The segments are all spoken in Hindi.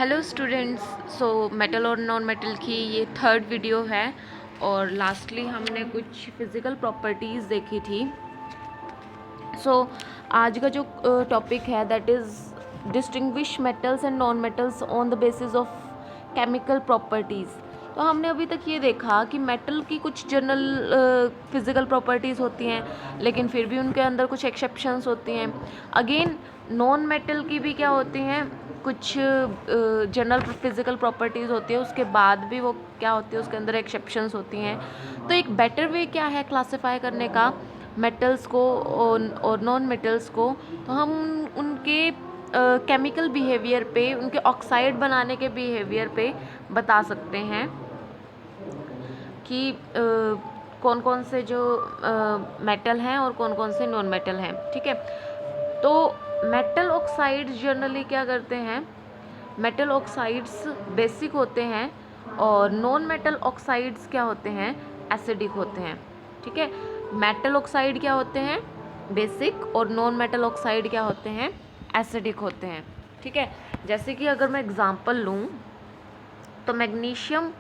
Hello students. सो मेटल और नॉन मेटल की ये थर्ड वीडियो है और लास्टली हमने कुछ फिज़िकल प्रॉपर्टीज़ देखी थी। आज का जो टॉपिक है that is distinguish metals and non metals on the basis of chemical properties. तो हमने अभी तक ये देखा कि मेटल की कुछ जनरल फिज़िकल प्रॉपर्टीज़ होती हैं, लेकिन फिर भी उनके अंदर कुछ एक्सेप्शंस होती हैं। अगेन नॉन मेटल की भी क्या होती हैं, कुछ जनरल फिज़िकल प्रॉपर्टीज़ होती है, उसके बाद भी वो क्या होती है, उसके अंदर एक्सेप्शंस होती हैं। तो एक बेटर वे क्या है क्लासिफाई करने का मेटल्स को और नॉन मेटल्स को, तो हम उनके केमिकल बिहेवियर पे, उनके ऑक्साइड बनाने के बिहेवियर पे बता सकते हैं कि कौन कौन से जो मेटल हैं और कौन कौन से नॉन मेटल हैं। ठीक है, तो मेटल ऑक्साइड्स जनरली क्या करते हैं, मेटल ऑक्साइड्स बेसिक होते हैं और नॉन मेटल ऑक्साइड्स क्या होते हैं, एसिडिक होते हैं। ठीक है, मेटल ऑक्साइड क्या होते हैं, बेसिक, और नॉन मेटल ऑक्साइड क्या होते हैं, एसिडिक होते हैं। ठीक है, जैसे कि अगर मैं एग्जांपल लूँ तो मैग्नीशियम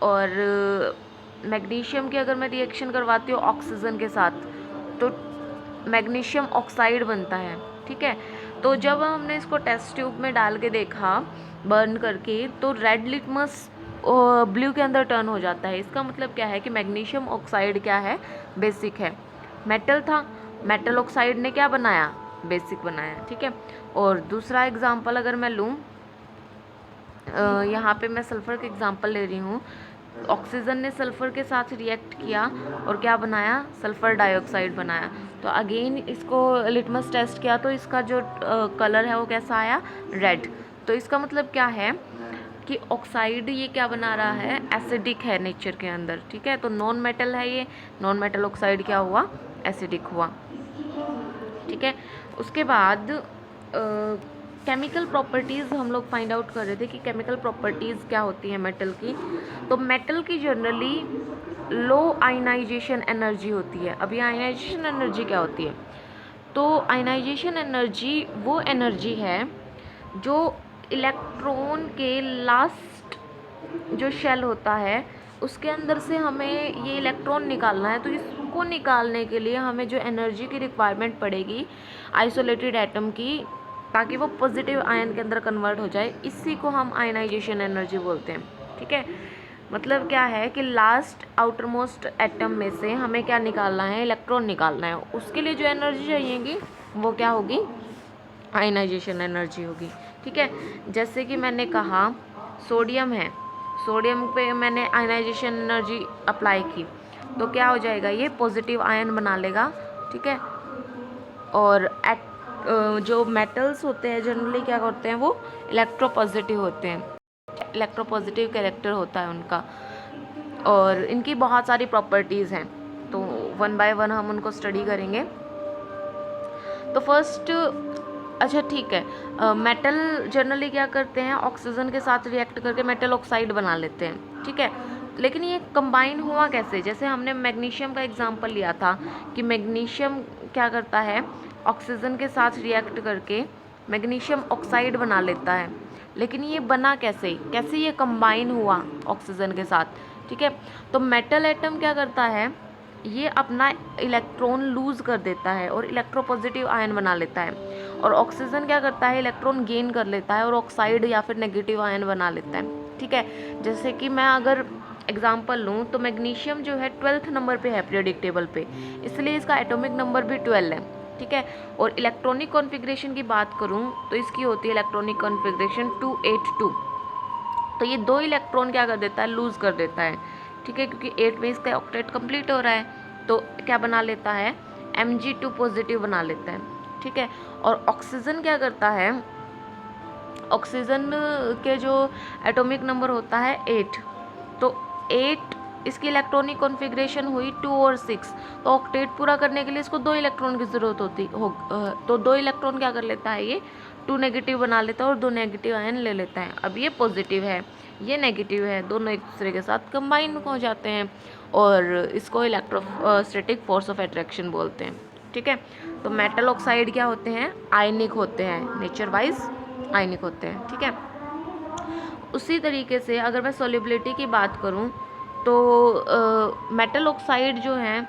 और मैग्नीशियम की अगर मैं रिएक्शन करवाती हूँ ऑक्सीजन के साथ तो मैग्नीशियम ऑक्साइड बनता है। ठीक है, तो जब हमने इसको टेस्ट ट्यूब में डाल के देखा बर्न करके, तो रेड लिटमस ब्लू के अंदर टर्न हो जाता है। इसका मतलब क्या है कि मैग्नीशियम ऑक्साइड क्या है, बेसिक है। मेटल था, मेटल ऑक्साइड ने क्या बनाया, बेसिक बनाया। ठीक है, और दूसरा एग्जांपल अगर मैं लूँ, यहाँ पे मैं सल्फ़र का एग्जांपल ले रही हूँ। ऑक्सीजन ने सल्फ़र के साथ रिएक्ट किया और क्या बनाया, सल्फ़र डाइऑक्साइड बनाया। तो अगेन इसको लिटमस टेस्ट किया तो इसका जो कलर है वो कैसा आया, रेड। तो इसका मतलब क्या है कि ऑक्साइड ये क्या बना रहा है, एसिडिक है नेचर के अंदर। ठीक है, तो नॉन मेटल है ये, नॉन मेटल ऑक्साइड क्या हुआ, एसिडिक हुआ। ठीक है, उसके बाद केमिकल प्रॉपर्टीज़ हम लोग फाइंड आउट कर रहे थे कि केमिकल प्रॉपर्टीज़ क्या होती हैं मेटल की। तो मेटल की जनरली लो आयनाइजेशन एनर्जी होती है। अभी आयनाइजेशन एनर्जी क्या होती है, तो आयनाइजेशन एनर्जी वो एनर्जी है जो इलेक्ट्रॉन के लास्ट जो शेल होता है उसके अंदर से हमें ये इलेक्ट्रॉन निकालना है। तो इसको निकालने के लिए हमें जो एनर्जी की रिक्वायरमेंट पड़ेगी आइसोलेटेड एटम की, ताकि वो पॉजिटिव आयन के अंदर कन्वर्ट हो जाए, इसी को हम आयनाइजेशन एनर्जी बोलते हैं। ठीक है, मतलब क्या है कि लास्ट आउटर मोस्ट एटम में से हमें क्या निकालना है, इलेक्ट्रॉन निकालना है। उसके लिए जो एनर्जी चाहिएगी वो क्या होगी, आयनाइजेशन एनर्जी होगी। ठीक है, जैसे कि मैंने कहा सोडियम है, सोडियम पे मैंने आयनाइजेशन एनर्जी अप्लाई की तो क्या हो जाएगा, ये पॉजिटिव आयन बना लेगा। ठीक है, और जो मेटल्स होते हैं जनरली क्या करते हैं, वो इलेक्ट्रोपॉजिटिव होते हैं, इलेक्ट्रोपॉजिटिव कैरेक्टर होता है उनका, और इनकी बहुत सारी प्रॉपर्टीज़ हैं। तो वन बाय वन हम उनको स्टडी करेंगे। तो फर्स्ट, अच्छा ठीक है, मेटल जनरली क्या करते हैं, ऑक्सीजन के साथ रिएक्ट करके मेटल ऑक्साइड बना लेते हैं। ठीक है, लेकिन ये कंबाइन हुआ कैसे, जैसे हमने मैग्नीशियम का एग्जांपल लिया था कि मैग्नीशियम क्या करता है, ऑक्सीजन के साथ रिएक्ट करके मैग्नीशियम ऑक्साइड बना लेता है। लेकिन ये बना कैसे, कैसे ये कंबाइन हुआ ऑक्सीजन के साथ। ठीक है, तो मेटल एटम क्या करता है, ये अपना इलेक्ट्रॉन लूज़ कर देता है और इलेक्ट्रोपॉजिटिव आयन बना लेता है, और ऑक्सीजन क्या करता है, इलेक्ट्रॉन गेन कर लेता है और ऑक्साइड या फिर नेगेटिव आयन बना लेता है। ठीक है, जैसे कि मैं अगर एग्जांपल लूँ तो मैग्नीशियम जो है 12th नंबर पे है पीरियोडिक टेबल पे, इसलिए इसका एटॉमिक नंबर भी 12 है। ठीक है, और इलेक्ट्रॉनिक कॉन्फ़िगरेशन की बात करूँ तो इसकी होती है इलेक्ट्रॉनिक कॉन्फ़िगरेशन 282। तो ये 2 इलेक्ट्रॉन क्या कर देता है, लूज़ कर देता है। ठीक है, क्योंकि 8 में इसका ऑक्टेट कंप्लीट हो रहा है, तो क्या बना लेता है, Mg2 पॉजिटिव बना लेता है। ठीक है, और ऑक्सीजन क्या करता है, ऑक्सीजन के जो एटॉमिक नंबर होता है 8, तो 8 इसकी इलेक्ट्रॉनिक कॉन्फ़िगरेशन हुई 2 और 6, तो ऑक्टेट पूरा करने के लिए इसको 2 इलेक्ट्रॉन की ज़रूरत होती हो, तो 2 इलेक्ट्रॉन क्या कर लेता है, ये 2 नेगेटिव बना लेता है और 2 नेगेटिव आयन ले लेता है। अब ये पॉजिटिव है, ये नेगेटिव है, दोनों एक दूसरे के साथ कंबाइन हो जाते हैं और इसको इलेक्ट्रोस्टैटिक फोर्स ऑफ अट्रैक्शन बोलते हैं। ठीक है, तो मेटल ऑक्साइड क्या होते हैं, आयनिक होते हैं नेचर वाइज, आयनिक होते हैं, ठीक है। उसी तरीके से अगर मैं सॉल्युबिलिटी की बात करूं तो मेटल ऑक्साइड जो हैं,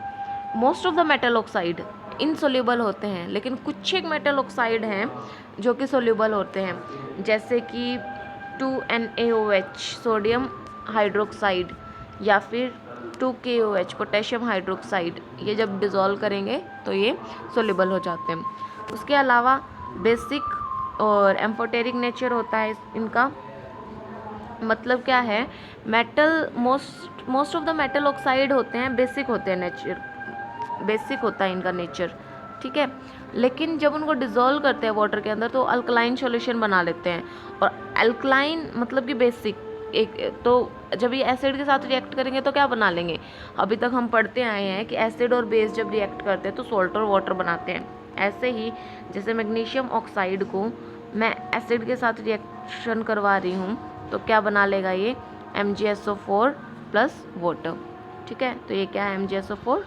most of the metal oxide insoluble होते हैं, लेकिन कुछ एक मेटल ऑक्साइड हैं जो कि सोल्यूबल होते हैं, जैसे कि 2NaOH सोडियम हाइड्रोक्साइड या फिर 2KOH पोटेशियम हाइड्रोक्साइड। ये जब डिज़ोल्व करेंगे तो ये सोल्यूबल हो जाते हैं। उसके अलावा बेसिक और एम्फोटेरिक नेचर होता है इनका। मतलब क्या है, metal most of the metal oxide होते हैं बेसिक होते हैं नेचर, बेसिक होता है इनका नेचर, ठीक है। लेकिन जब उनको डिज़ोल्व करते हैं वाटर के अंदर तो अल्कलाइन सॉल्यूशन बना लेते हैं। और अल्कलाइन मतलब कि बेसिक एक, तो जब ये एसिड के साथ रिएक्ट करेंगे तो क्या बना लेंगे। अभी तक हम पढ़ते आए हैं कि एसिड और बेस जब रिएक्ट करते हैं तो सॉल्ट और वाटर बनाते हैं। ऐसे ही जैसे मैग्नीशियम ऑक्साइड को मैं एसिड के साथ रिएक्शन करवा रही हूँ तो क्या बना लेगा ये, MgSO4 प्लस वाटर, ठीक है। तो ये क्या है, MgSO4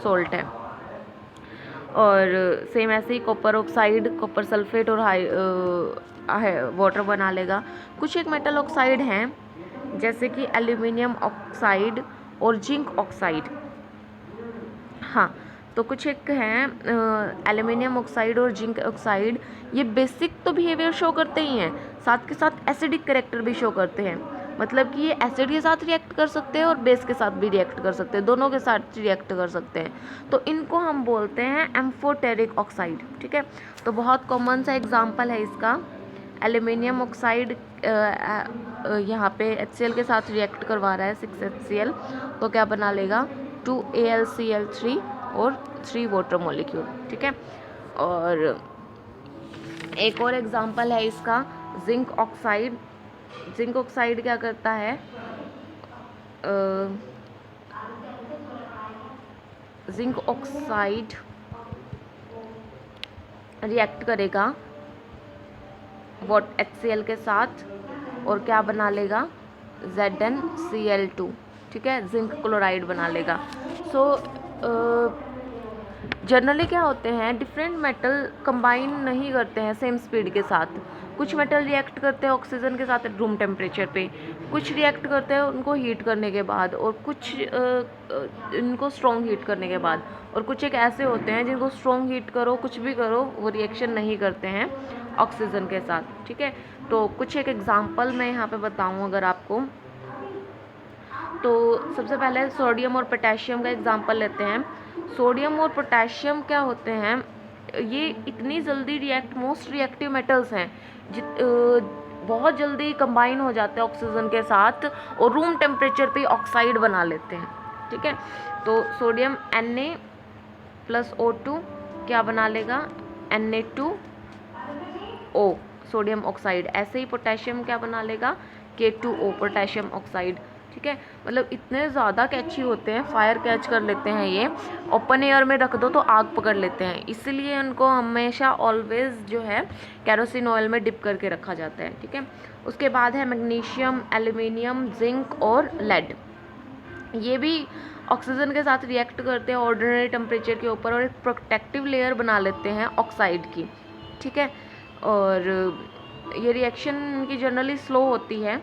सोल्ट है। और सेम ऐसे ही कॉपर ऑक्साइड कॉपर सल्फेट और वाटर बना लेगा। कुछ एक मेटल ऑक्साइड हैं जैसे कि एल्यूमिनियम ऑक्साइड और जिंक ऑक्साइड। हाँ, तो कुछ एक हैं एल्यूमिनियम ऑक्साइड और जिंक ऑक्साइड, ये बेसिक तो बिहेवियर शो करते ही हैं, साथ के साथ एसिडिक कैरेक्टर भी शो करते हैं। मतलब कि ये एसिड के साथ रिएक्ट कर सकते हैं और बेस के साथ भी रिएक्ट कर सकते हैं, दोनों के साथ रिएक्ट कर सकते हैं। तो इनको हम बोलते हैं एम्फोटेरिक ऑक्साइड, ठीक है। तो बहुत कॉमन सा एग्जांपल है इसका, एल्यूमिनियम ऑक्साइड यहाँ पे HCl के साथ रिएक्ट करवा रहा है 6HCl, तो क्या बना लेगा 2AlCl3 और 3 वाटर मॉलिक्यूल, ठीक है। और एक और एग्जांपल है इसका जिंक ऑक्साइड। जिंक ऑक्साइड क्या करता है, जिंक ऑक्साइड रिएक्ट करेगा HCl के साथ और क्या बना लेगा ZnCl2, ठीक है, जिंक क्लोराइड बना लेगा। सो जनरली क्या होते हैं, डिफरेंट मेटल कंबाइन नहीं करते हैं सेम स्पीड के साथ। कुछ मेटल रिएक्ट करते हैं ऑक्सीजन के साथ रूम टेम्परेचर पे, कुछ रिएक्ट करते हैं उनको हीट करने के बाद, और कुछ इनको स्ट्रॉन्ग हीट करने के बाद, और कुछ एक ऐसे होते हैं जिनको स्ट्रॉन्ग हीट करो कुछ भी करो वो रिएक्शन नहीं करते हैं ऑक्सीजन के साथ, ठीक है। तो कुछ एक एग्जांपल मैं यहाँ पे बताऊँ अगर आपको, तो सबसे पहले सोडियम और पोटेशियम का एग्जांपल लेते हैं। सोडियम और पोटेशियम क्या होते हैं, ये इतनी जल्दी मोस्ट रिएक्टिव मेटल्स हैं, बहुत जल्दी कंबाइन हो जाते हैं ऑक्सीजन के साथ और रूम टेम्परेचर पे ऑक्साइड बना लेते हैं, ठीक है। तो सोडियम Na प्लस O2 क्या बना लेगा Na2O सोडियम ऑक्साइड। ऐसे ही पोटेशियम क्या बना लेगा K2O पोटेशियम ऑक्साइड, ठीक है। मतलब इतने ज़्यादा कैची होते हैं, फायर कैच कर लेते हैं ये, ओपन एयर में रख दो तो आग पकड़ लेते हैं, इसलिए उनको हमेशा ऑलवेज जो है कैरोसिन ऑयल में डिप करके रखा जाता है, ठीक है। उसके बाद है मैग्नीशियम, एल्यूमिनियम, जिंक और लेड। ये भी ऑक्सीजन के साथ रिएक्ट करते हैं ऑर्डिनरी टेम्परेचर के ऊपर और एक प्रोटेक्टिव लेयर बना लेते हैं ऑक्साइड की, ठीक है। और ये रिएक्शन की जनरली स्लो होती है,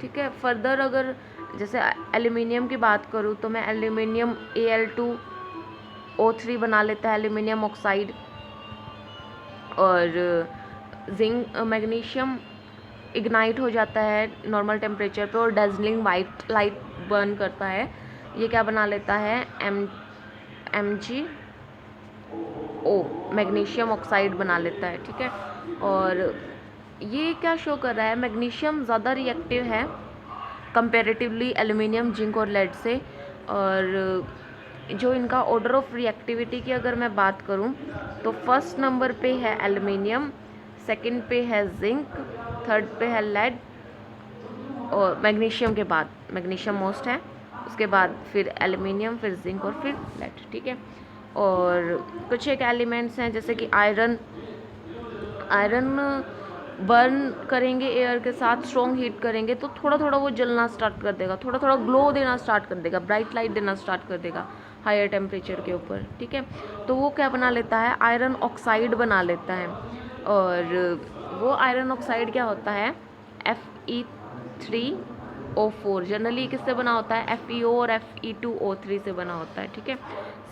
ठीक है। फर्दर अगर जैसे एल्यूमिनियम की बात करूँ तो मैं एल्यूमिनियम Al2O3 बना लेता है एल्यूमिनियम ऑक्साइड, और जिंक मैग्नीशियम इग्नाइट हो जाता है नॉर्मल टेम्परेचर पे और डेजलिंग वाइट लाइट बर्न करता है, ये क्या बना लेता है MgO मैग्नीशियम ऑक्साइड बना लेता है, ठीक है। और ये क्या शो कर रहा है, मैग्नीशियम ज़्यादा रिएक्टिव है कंपैरेटिवली एल्यूमिनियम, जिंक और लेड से। और जो इनका ऑर्डर ऑफ रिएक्टिविटी की अगर मैं बात करूं तो फर्स्ट नंबर पे है एल्यूमिनियम, सेकंड पे है जिंक, थर्ड पे है लेड, और मैग्नीशियम के बाद मैग्नीशियम मोस्ट है, उसके बाद फिर एल्यूमिनियम, फिर जिंक और फिर लेड, ठीक है। और कुछ एक एलिमेंट्स हैं जैसे कि आयरन बर्न करेंगे एयर के साथ, स्ट्रॉन्ग हीट करेंगे तो थोड़ा थोड़ा वो जलना स्टार्ट कर देगा, थोड़ा थोड़ा ग्लो देना स्टार्ट कर देगा, ब्राइट लाइट देना स्टार्ट कर देगा हायर टेम्परेचर के ऊपर, ठीक है। तो वो क्या बना लेता है, आयरन ऑक्साइड बना लेता है। और वो आयरन ऑक्साइड क्या होता है, Fe3O4। जनरली किससे बना होता है, FeO और Fe2O3 से बना होता है, ठीक है।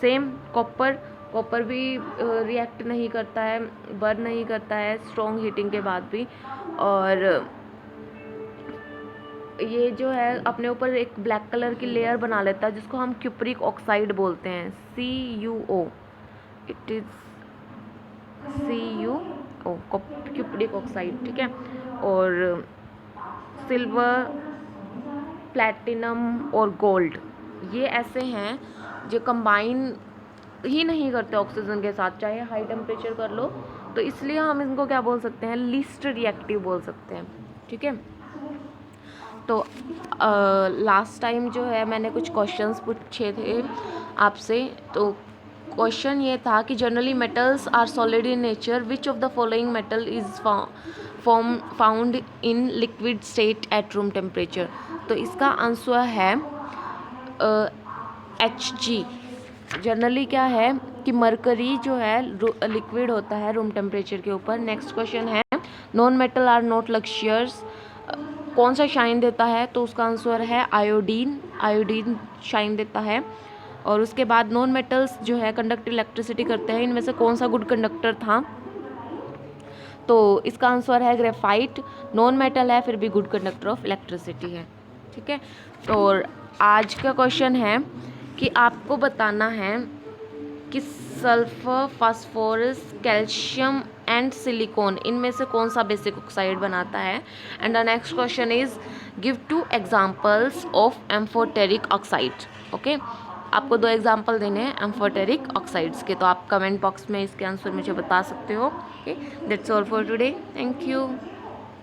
सेम कॉपर भी रिएक्ट नहीं करता है, बर्न नहीं करता है स्ट्रॉन्ग हीटिंग के बाद भी। और ये जो है अपने ऊपर एक ब्लैक कलर की लेयर बना लेता है जिसको हम क्यूप्रिक ऑक्साइड बोलते हैं, CuO, it is CuO, cupric oxide, ठीक है। और सिल्वर, प्लैटिनम और गोल्ड, ये ऐसे हैं जो कंबाइन ही नहीं करते ऑक्सीजन के साथ, चाहे हाई टेम्परेचर कर लो, तो इसलिए हम इनको क्या बोल सकते हैं, लीस्ट रिएक्टिव बोल सकते हैं, ठीक है। तो लास्ट टाइम जो है मैंने कुछ क्वेश्चंस पूछे थे आपसे। तो क्वेश्चन ये था कि generally metals are solid in nature, which of the following metal is found in liquid state at room temperature. तो इसका आंसर है Hg। जनरली क्या है कि मरकरी जो है लिक्विड होता है रूम टेम्परेचर के ऊपर। नेक्स्ट क्वेश्चन है नॉन मेटल आर नॉट लक्शियर्स, कौन सा शाइन देता है, तो उसका आंसर है आयोडीन शाइन देता है। और उसके बाद नॉन मेटल्स जो है कंडक्ट इलेक्ट्रिसिटी करते हैं, इनमें से कौन सा गुड कंडक्टर था, तो इसका आंसर है ग्रेफाइट। नॉन मेटल है फिर भी गुड कंडक्टर ऑफ इलेक्ट्रिसिटी है, ठीक है। और आज का क्वेश्चन है कि आपको बताना है कि sulphur, phosphorus, calcium and silicon, इनमें से कौन सा बेसिक ऑक्साइड बनाता है। And the next question is give 2 examples of amphoteric oxide. Okay, आपको 2 एग्जांपल देने हैं एम्फोटेरिक ऑक्साइड्स के, तो आप कमेंट बॉक्स में इसके आंसर मुझे बता सकते हो। Okay, that's all for today, thank you.